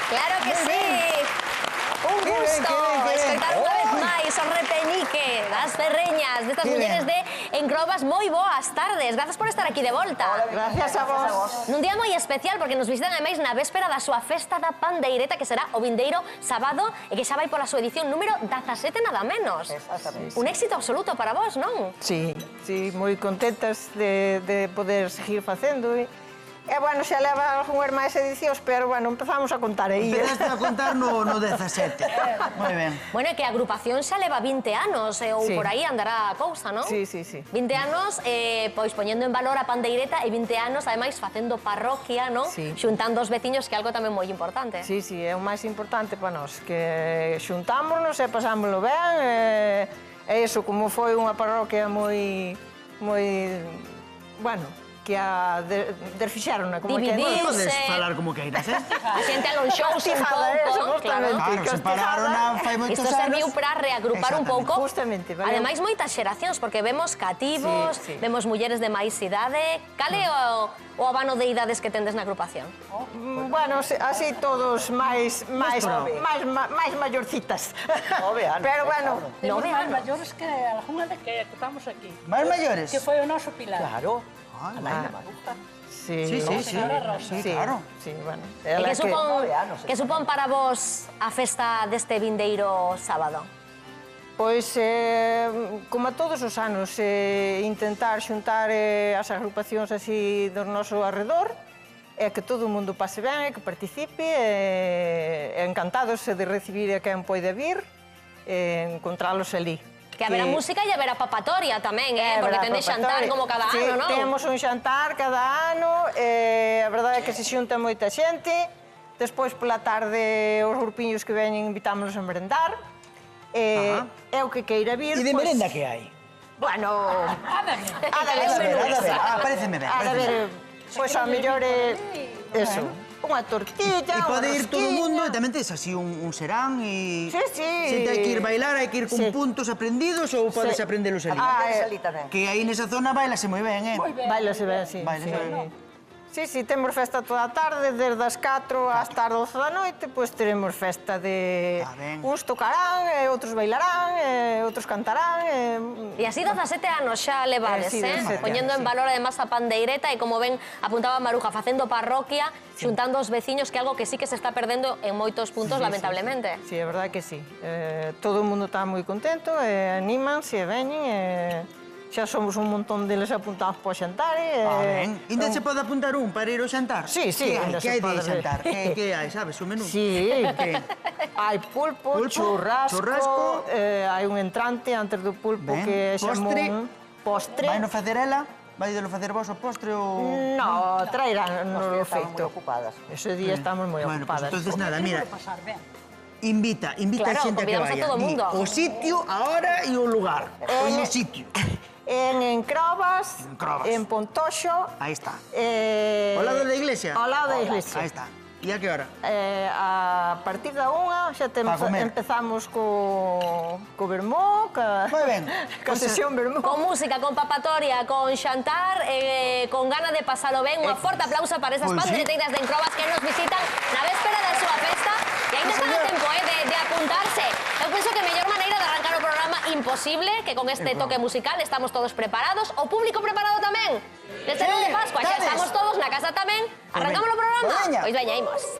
Claro que sí. Un gusto escoitar unha vez máis o repenique das ferreñas destas mulleres de Encrobas. Moi boas tardes, grazas por estar aquí de volta. Gracias a vos. Nun día moi especial porque nos visitan ademais na véspera da súa festa da pandeireta que será o vindeiro sábado e que xa vai pola súa edición número 17 nada menos. Exactamente. Un éxito absoluto para vos, non? Sí, moi contentas de poder seguir facendo. E, bueno, xa leva algunhas máis edicións, pero, bueno, empezamos a contar aí. Empezaste a contar no 17. Moi ben. Bueno, é que a agrupación xa leva 20 anos, ou por aí andará a cousa, non? Sí. 20 anos, pois, poñendo en valor a pandeireta e 20 anos, ademais, facendo parroquia, non? Sí. Xuntando os veciños, que é algo tamén moi importante. Sí, é o máis importante para nós, que xuntámonos e pasámoslo ben, e iso, como foi unha parroquia moi, bueno, que a desfixeron, como que... Podes falar como queiras, A xente alonxouse un pouco, claro. Claro, separaron fai moitos Isto anos. serviu para reagrupar un pouco. Justamente, vale. Ademais, moitas xeracións, porque vemos cativos, Sí. vemos mulleres de máis idade. Cal é o abano de idades que tendes na agrupación? Bueno, así todos máis maiorcitas. Pero, bueno... Temos máis maiores que algunha de que estamos aquí. Máis maiores? Que foi o noso Pilar. Claro. Sí, claro. Sí, bueno. E que supón para vos a festa deste vindeiro sábado? Pois, como a todos os anos, intentar xuntar as agrupacións así do noso arredor, e que todo o mundo pase ben, e que participe, e encantados de recibir a quen poida vir, e encontralos ali. Que haberá música e haberá papatoria tamén, porque tendes xantar como cada ano, non? Sí, temos un xantar cada ano, a verdade é que se xunta moita xente, despois pola tarde os grupiños que veñen invitámonos a merendar, e o que queira vir... E de merenda que hai? Bueno... Pareceme ben. A ver, pois a mellor eso, unha tortilla, E pode ir todo o rosquiña. mundo, e tamén tes así un serán e... Sí. Xente hai que ir bailar, hai que ir con puntos aprendidos ou podes aprendelos ali? Que aí nesa zona bailase moi ben, Bailase ben, sí. Bailase ben. Sí, temos festa toda a tarde, desde as 4 hasta as 12 da noite, pois teremos festa de... Uns tocarán, outros bailarán, outros cantarán... E así 17 anos xa levades, poñendo en valor además a pandeireta e como ben apuntaba Maruja, facendo parroquia, xuntando os veciños, que é algo que sí que se está perdendo en moitos puntos, lamentablemente. Sí, é verdade que sí. Todo o mundo está moi contento, anímanse e veñen, xa somos un montón deles apuntados para o xantar. Ainda se pode apuntar un para ir ao xantar? Sí, ainda que se hai de pode. xantar? Que hai, sabes, o menú? Sí, hai pulpo, churrasco, hai un entrante antes do pulpo que é xamón, postre. Vai no facer ela? Vai de lo facer vos o postre ou...? No, traerán no feito. ocupadas. Ese día estamos moi Bueno, pues ocupadas. entonces nada, mira, invita a xente a que convidamos a vaya. todo o mundo. O sitio, a hora e o lugar. E o sitio. En Encrobas, en Pontoxo... Aí está. Ao lado da iglesia? Ao lado da iglesia. Aí está. E a que hora? A partir da 1 xa empezamos co vermú, Moi ben. ca sesión vermú. Con música, con papatoria, con xantar, con gana de pasalo ben. Unha forte aplauso para esas pandeireteiras de Encrobas que nos visitan na véspera da súa festa. E ainda están a tempo de apuntarse. Eu penso que a mellor maneira de arrancar o programa imposible, que con este toque musical estamos todos preparados. O público preparado tamén. Desde o de Pascua xa estamos todos na casa tamén. Arrancamos o programa? Pois veña, imos.